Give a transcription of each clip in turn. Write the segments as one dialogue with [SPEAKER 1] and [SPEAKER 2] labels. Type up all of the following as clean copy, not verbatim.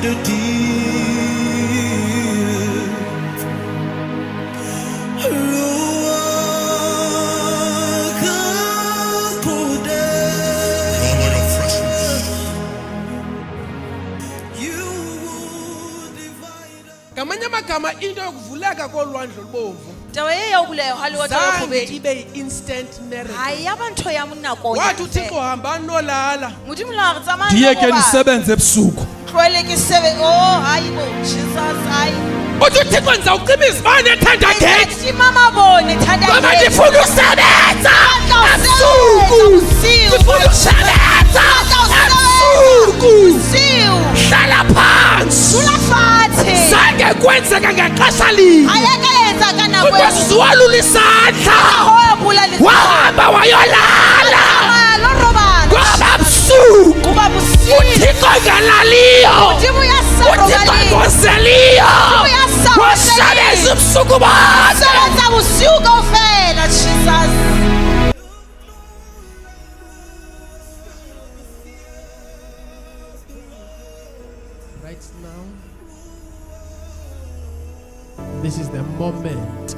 [SPEAKER 1] the deep.
[SPEAKER 2] Kamanye amagama into yokuvuleka kolwandle olubomvu
[SPEAKER 3] zange
[SPEAKER 2] ibe instant miracle.
[SPEAKER 3] wathi
[SPEAKER 2] Wathi uThixo hamba nolala.
[SPEAKER 4] Ndiye ke nisebenze ebusuku.
[SPEAKER 2] Uthi uThixo ndizawucima izibane eTentergate. Ngoba ndifuna usebenza ebusuku. Ndifuna usebenza ebusuku. Hlala phansi. Zange kwenzeka ngexesha linye. Because walula isandla. Wahamba wayolala. Ngoba busuku. uThixo engalaliyo. uThixo engozeliyo. Wasebenza ubusuku bonke. Right now, this is the moment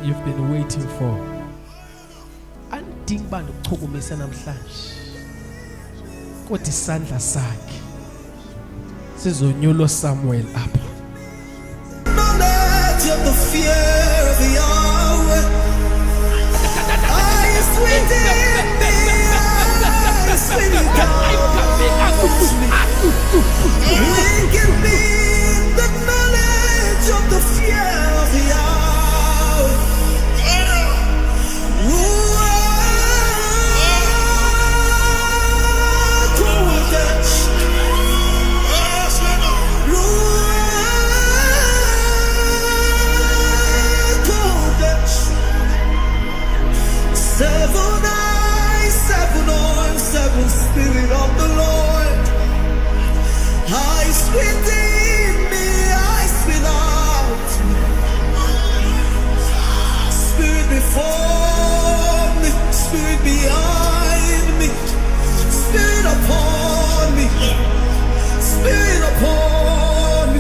[SPEAKER 2] you've been waiting for. Andingi uba ndikuchukumise namhlanje, kodwa isandla sakhe sizonyulo Samuel apha.
[SPEAKER 1] Knowledge of the fear of Yahweh. Eyes within me, eyes within God. Give me the knowledge of the fear of Yahweh. Spirit of the Lord, eyes within me, eyes without. Spirit before me, Spirit behind me, Spirit upon me, Spirit upon me,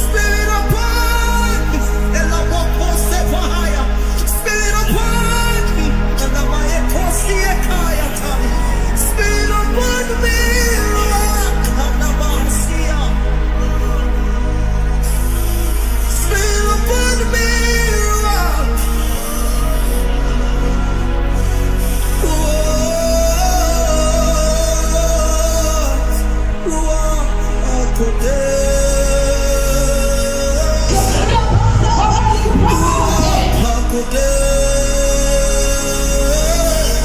[SPEAKER 1] Spirit upon me, and I walk one step higher. Spirit upon me, and I'm a kaya time. Spirit upon me, Spirit upon me,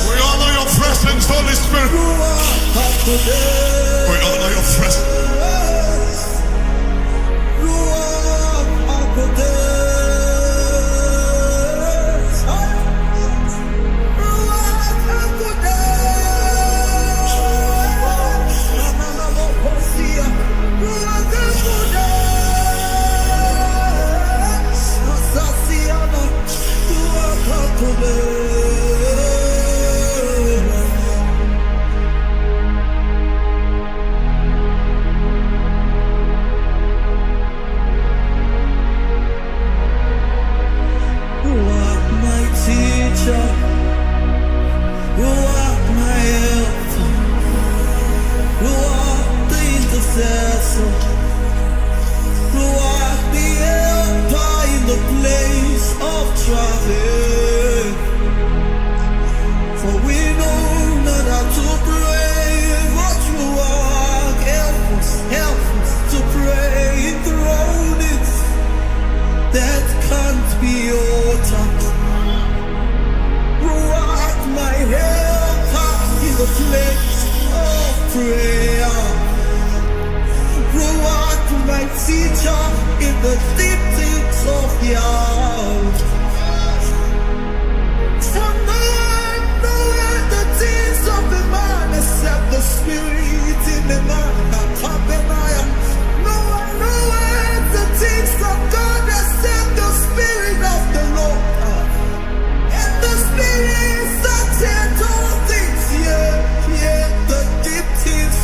[SPEAKER 5] we honor your presence, Holy Spirit. We honor your presence. the deep things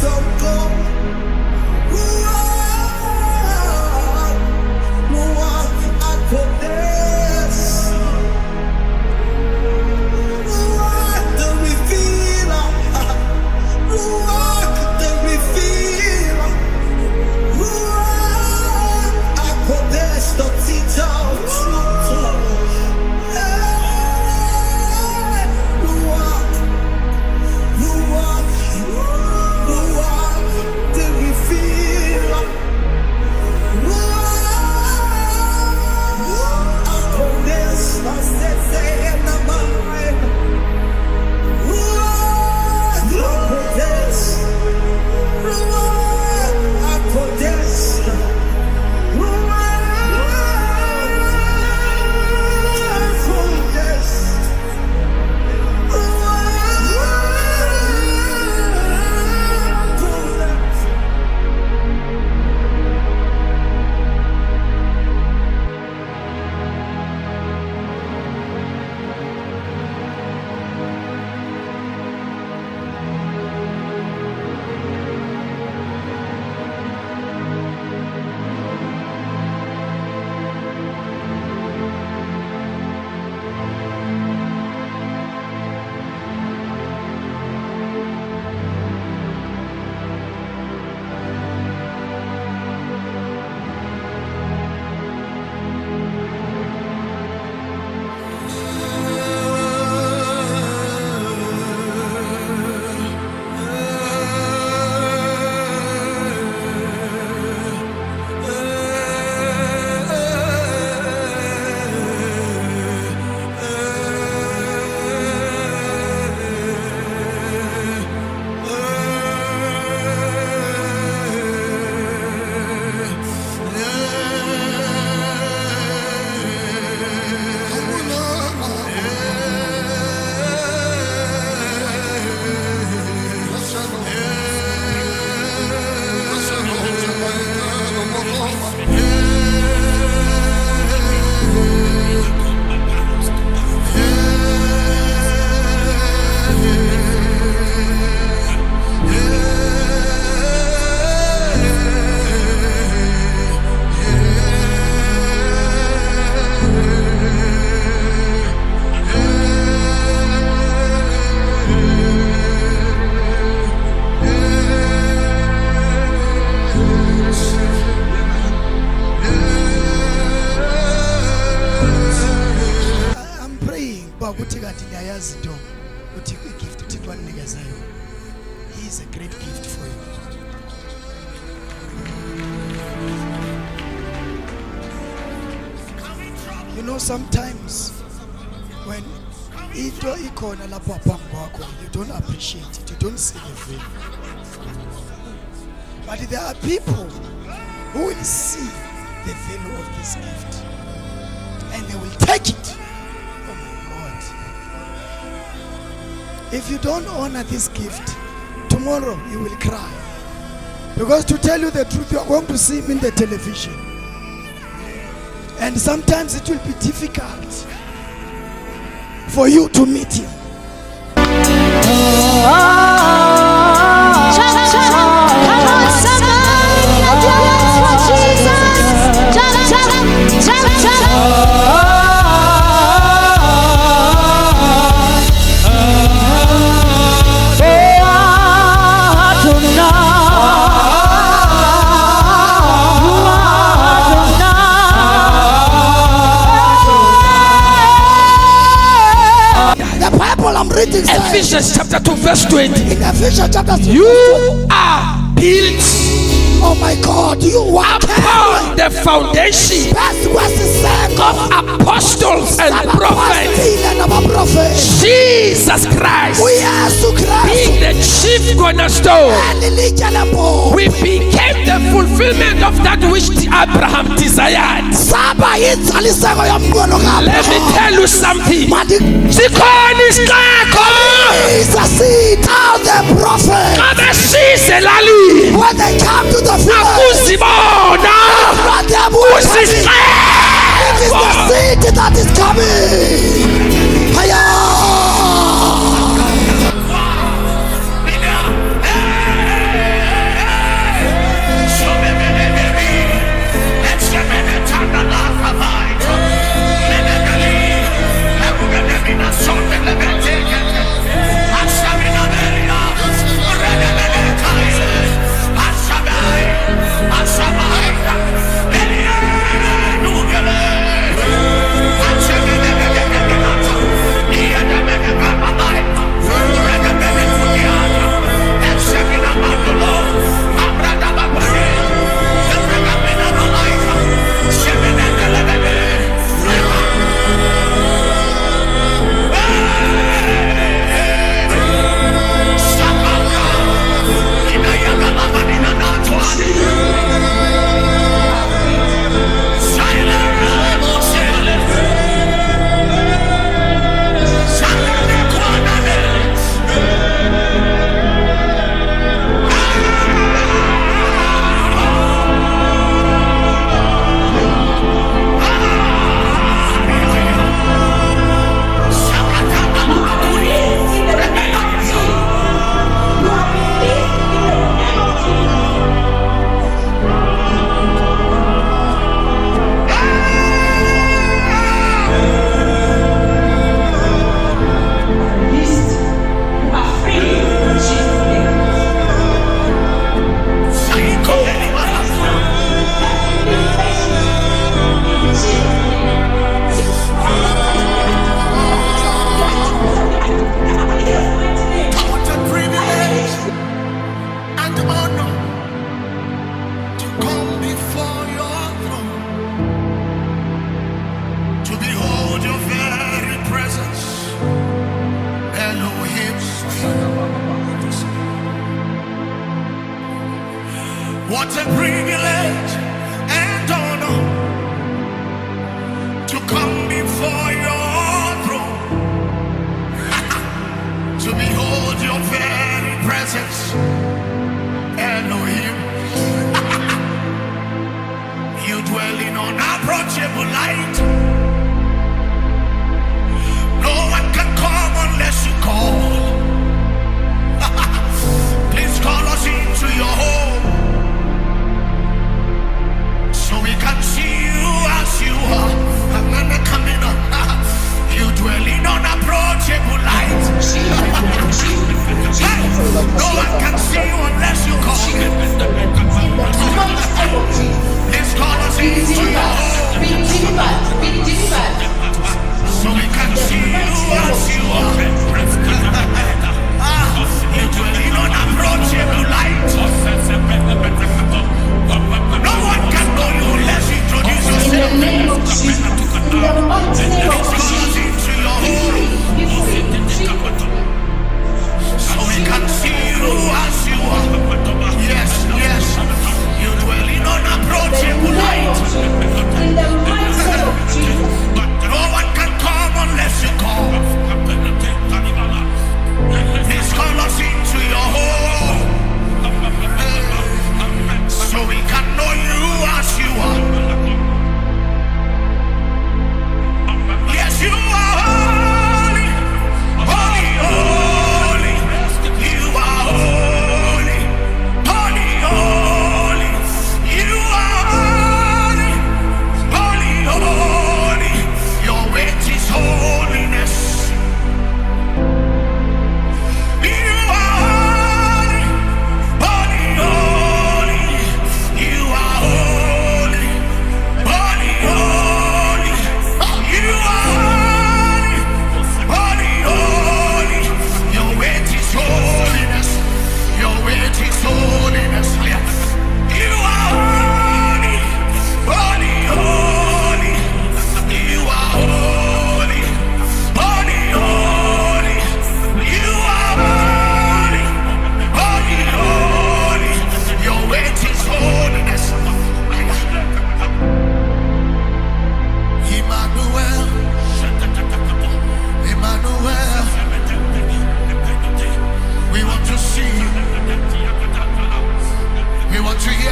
[SPEAKER 6] uthi kanti ndiyayazi into uthi igift uthixo anikeza yona. He is a great gift for you. You know, sometimes when into ikhona lapho phambi kwakho, you don't appreciate it, you don't see the value. But there are people who will see the value of this gift and they will take it. Oh my God. If you don't honor this gift, tomorrow you will cry. Because to tell you the truth, you are going to see him in the television. And sometimes it will be difficult for you to meet him.
[SPEAKER 4] Ephesians chapter 2 verse 20.
[SPEAKER 6] In Ephesians chapter 2,
[SPEAKER 4] You are built,
[SPEAKER 6] oh my God, you are
[SPEAKER 4] upon the foundation of apostles and prophets. Jesus Christ being the chief cornerstone. We became the fulfillment of that which Abraham desired. Let me tell you something.
[SPEAKER 6] When they come to the flesh, it is the seed that is coming. Hiya!
[SPEAKER 5] What a privilege and honor to come before your throne, to behold your very presence, Elohim. You dwell in unapproachable light. No one can come unless you call. Please call us into your home, so we can see you as you are. You dwell in unapproachable light. No one can see you unless you call. Please call us into your home.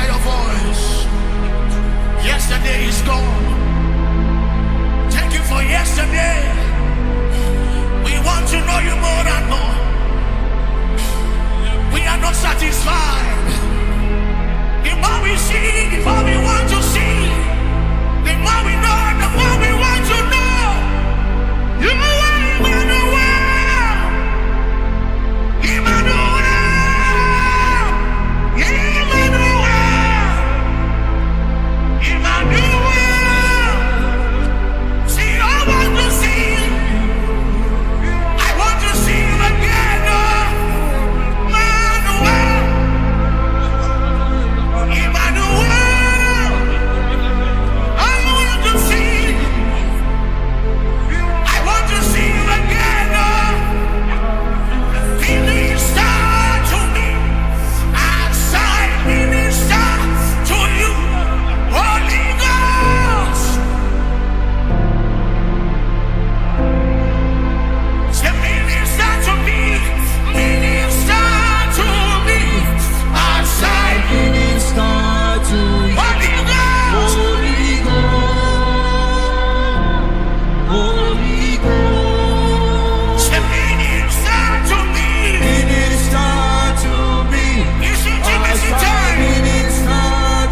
[SPEAKER 5] your voice. Yesterday is gone. Thank you for yesterday. We want to know you more and more. We are not satisfied. The more we see, the more we want to see. The more we know, the more we want to know. You are Emmanuel. Emmanuel. Emmanuel. Emmanuel. See, I want to see. I want to see you again. Emmanuel. Emmanuel. I want to see. I want to see you again. Minister to me. As I minister to you. Holy Ghost. Say minister to me. Minister to me. As I minister to you. Holy Ghost. Holy Ghost. Say minister to me. Minister to me. Listen to me, minister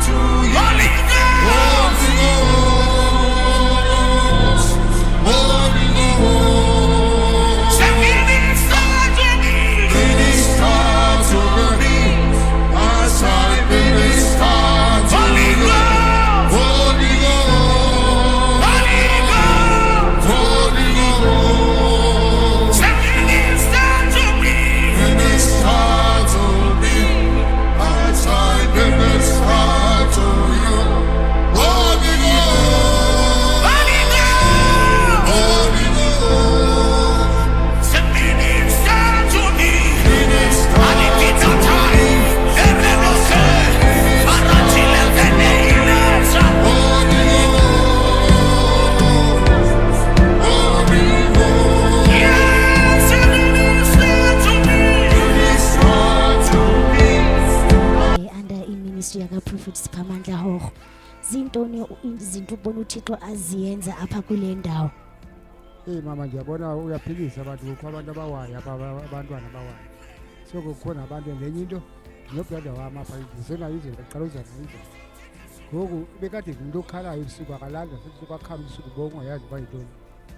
[SPEAKER 5] to you. Holy Ghost. Holy Ghost. Say minister to me. Minister to me. As I minister to Holy you. Ghost. Holy Ghost. Holy Ghost. Holy Ghost. Say minister to me. Minister to me. As I minister to you. Holy Ghost. Holy Ghost. Holy Ghost. Say minister to me. Minister to me.
[SPEAKER 7] Under i-ministry yaka-Prophet Siphamandla Horo, zintoni izinto ubona uThixo aziyenza apha kule ndawo?
[SPEAKER 8] Mama ngiyabona uyaphilisa abantu kukho abantu abawayo abantwana abawayo. So kukhona abantu lenye into nobrother wami apha ngisenayo izinto aqala uzana izinto. Ngoku bekade umuntu okhalayo usuku akalanda futhi kwakhala usuku bongayazi uba yintoni.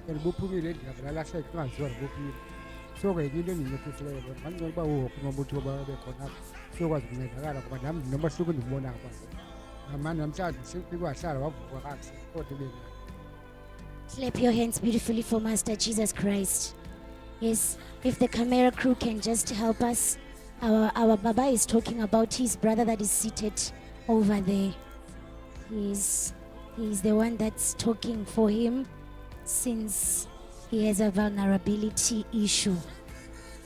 [SPEAKER 8] And buphumile endlela ngalahleka kungaziwa ngobuphumile. So ke into engiyifihlele bona ngicela uba wonke umuntu oba bekhona apha sokwazi ukuncedakala ngoba nami nomahluko endibona apha. Namanje namhlanje sekwahlala wavuka kakuhle kodwa bengani.
[SPEAKER 7] Clap your hands beautifully for Master Jesus Christ. Yes, if the camera crew can just help us. Our Baba is talking about his brother that is seated over there. He's the one that's talking for him since he has a vulnerability issue.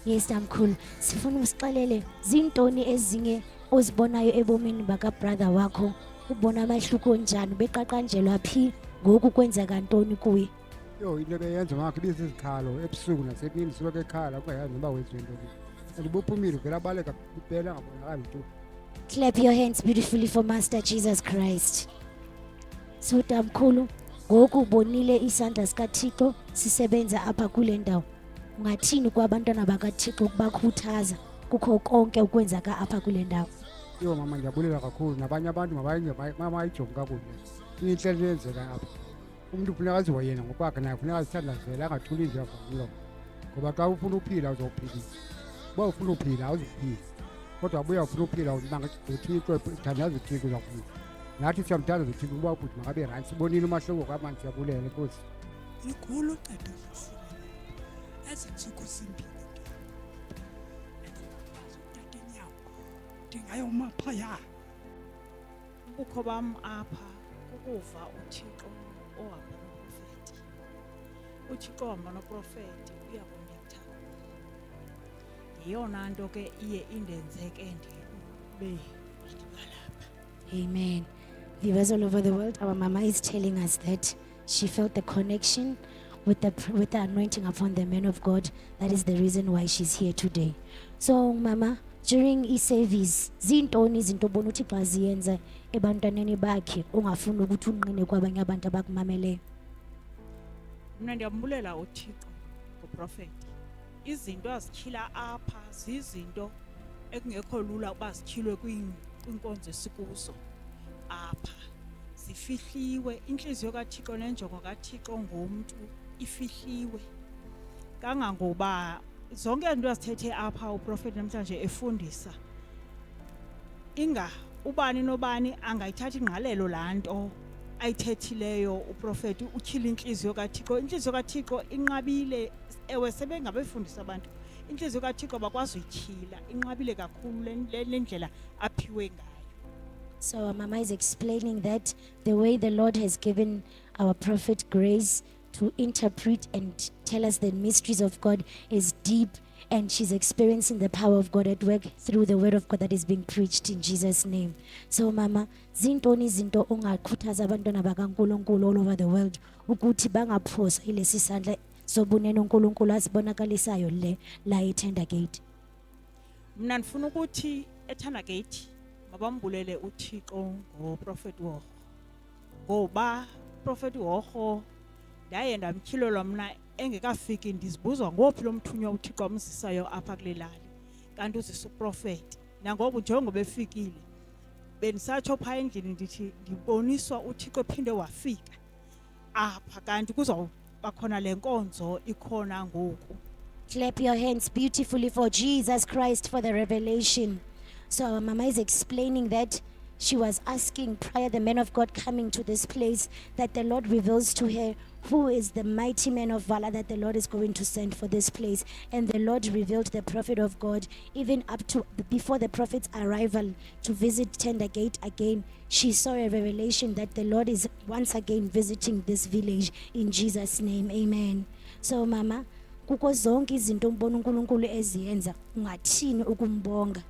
[SPEAKER 7] Yes, Tamkhulu. Sifuna usixelele zintoni ezinye ozibonayo ebomini baka brother wakho. Ubona amahluko njani beqaqanjelwa phi ngoku kwenzeka ntoni kuye?
[SPEAKER 8] Yo into beyenza ngakho ibizizikhalo ebusuku nasemini siloke ekhala kungayazi noba wenziwe ntoni. Andibuphumile vele abaleka kuphela ngabonakali nto.
[SPEAKER 7] Clap your hands beautifully for Master Jesus Christ. So Tamkhulu, ngoku ubonile isandla sikaThixo sisebenza apha kule ndawo. Ungathini kwabantwana bakaThixo ukubakhuthaza kukho konke ukwenzeka apha kule ndawo?
[SPEAKER 8] Yo mama ngiyabulela kakhulu nabanye abantu mabayijonge kakuhle. Inhlelo yenzeka apha. Umuntu kufuneka aziwe yena ngokwakhe naye kufuneka azithandazele angathuli nje avangilo. Ngoba xa ufuna uphila uzophilisa. Uba ufuna uphila awuzuphila. Kodwa abuya ufuna uphila unanga uThixo uthandaza uThixo uzaphila. Nathi siyamthandaza uThixo uba ukuthi makabe right. Sibonile umahluko kwamanje siyabulela Nkosi.
[SPEAKER 6] Ikhulu qeda ezintsuku zimbini utata inyawo ndingayoma phaya.
[SPEAKER 9] Ubukho bam apha kukuva uThixo ohamba noprofeti. uThixo ohamba noprofeti uyakonektha. Yiyona nto ke iye indenzeke ndibe lapha.
[SPEAKER 7] Amen. Viewers all over the world, our mama is telling us that she felt the connection with the anointing upon the man of God. That is the reason why she's here today. So mama, during i-service zintoni izinto obona ukuthi xa ziyenza ebantwaneni bakhe ungafuni ukuthi unqine kwabanye abantu abakumameleyo?
[SPEAKER 9] Mna ndiyambulela uThixo ngoprofeti. Izinto azityhila apha zizinto ekungekho lula uba zityhilwe kwiinkonzo esikuzo apha. Zifihliwe, inhliziyo kaThixo nenjongo kaThixo ngomntu ifihliwe. Kangangoba zonke izinto azithethe apha uprofeti namhlanje efundisa, ubani nobani angayithatha ingqalelo laa nto ayithethileyo uprofeti utyhila inhliziyo kaThixo. Inhliziyo kaThixo inqabile, ewe sebengabefundisa abantu. Inhliziyo kaThixo bakwazi uyityhila, inqabile kakhulu le ndlela aphiwe ngayo.
[SPEAKER 7] So our mama is explaining that the way the Lord has given our prophet grace to interpret and tell us the mysteries of God is deep, and she's experiencing the power of God at work through the word of God that is being preached in Jesus' name. So mama, zintoni izinto ongakhuthaza abantwana bakaNkulunkulu all over the world ukuthi bangaphosa ilesi sandla sobunene uNkulunkulu asibonakalisayo la eTentergate?
[SPEAKER 9] Mna ndifuna ukuthi eTentergate mabambulele uThixo ngoProphet Horo, ngoba Prophet Horo ndaye ndamtyhilelwa mna engekafiki ndizibuzwa ngophi lo mthunywa uThixo amzisayo apha kule lali, kanti uzisa uprofeti. Nangoku njengoba efikile bendisatsho phaa endlini ndithi ndiboniswa uThixo ephinde wafika apha, kanti kuzawuba khona le nkonzo ikhona ngoku.
[SPEAKER 7] Clap your hands beautifully for Jesus Christ for the revelation. So our mama is explaining that she was asking prior the man of God coming to this place that the Lord reveals to her who is the mighty man of valor that the Lord is going to send for this place. And the Lord revealed the prophet of God even up to before the prophet's arrival to visit Tentergate again. She saw a revelation that the Lord is once again visiting this village in Jesus' name. Amen. So mama, kuko zonke izinto umbona uNkulunkulu eziyenza ungathini ukumbonga?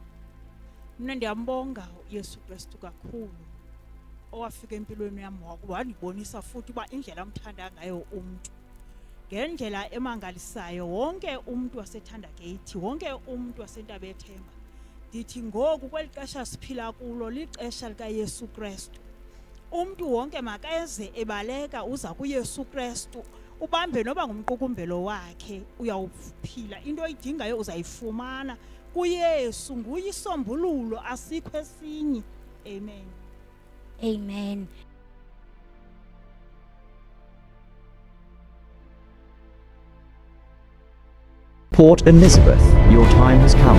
[SPEAKER 9] Mna ndiyambonga uYesu Kristu kakhulu owafika empilweni yami wandibonisa futhi uba indlela amthanda ngayo umntu ngendlela emangalisayo. Wonke umntu waseTentergate, wonke umntu waseNtabethemba, ndithi ngoku kweli xesha siphila kulo lixesha likaYesu Kristu. Umntu wonke makeze ebaleka uza kuYesu Kristu, ubambe noba ngumqukumbelo wakhe uyawuphila. Into oyidingayo uzayifumana kuYesu, nguye isombululo, asikho esinye. Amen.
[SPEAKER 7] Amen.
[SPEAKER 10] Port Elizabeth, your time has come.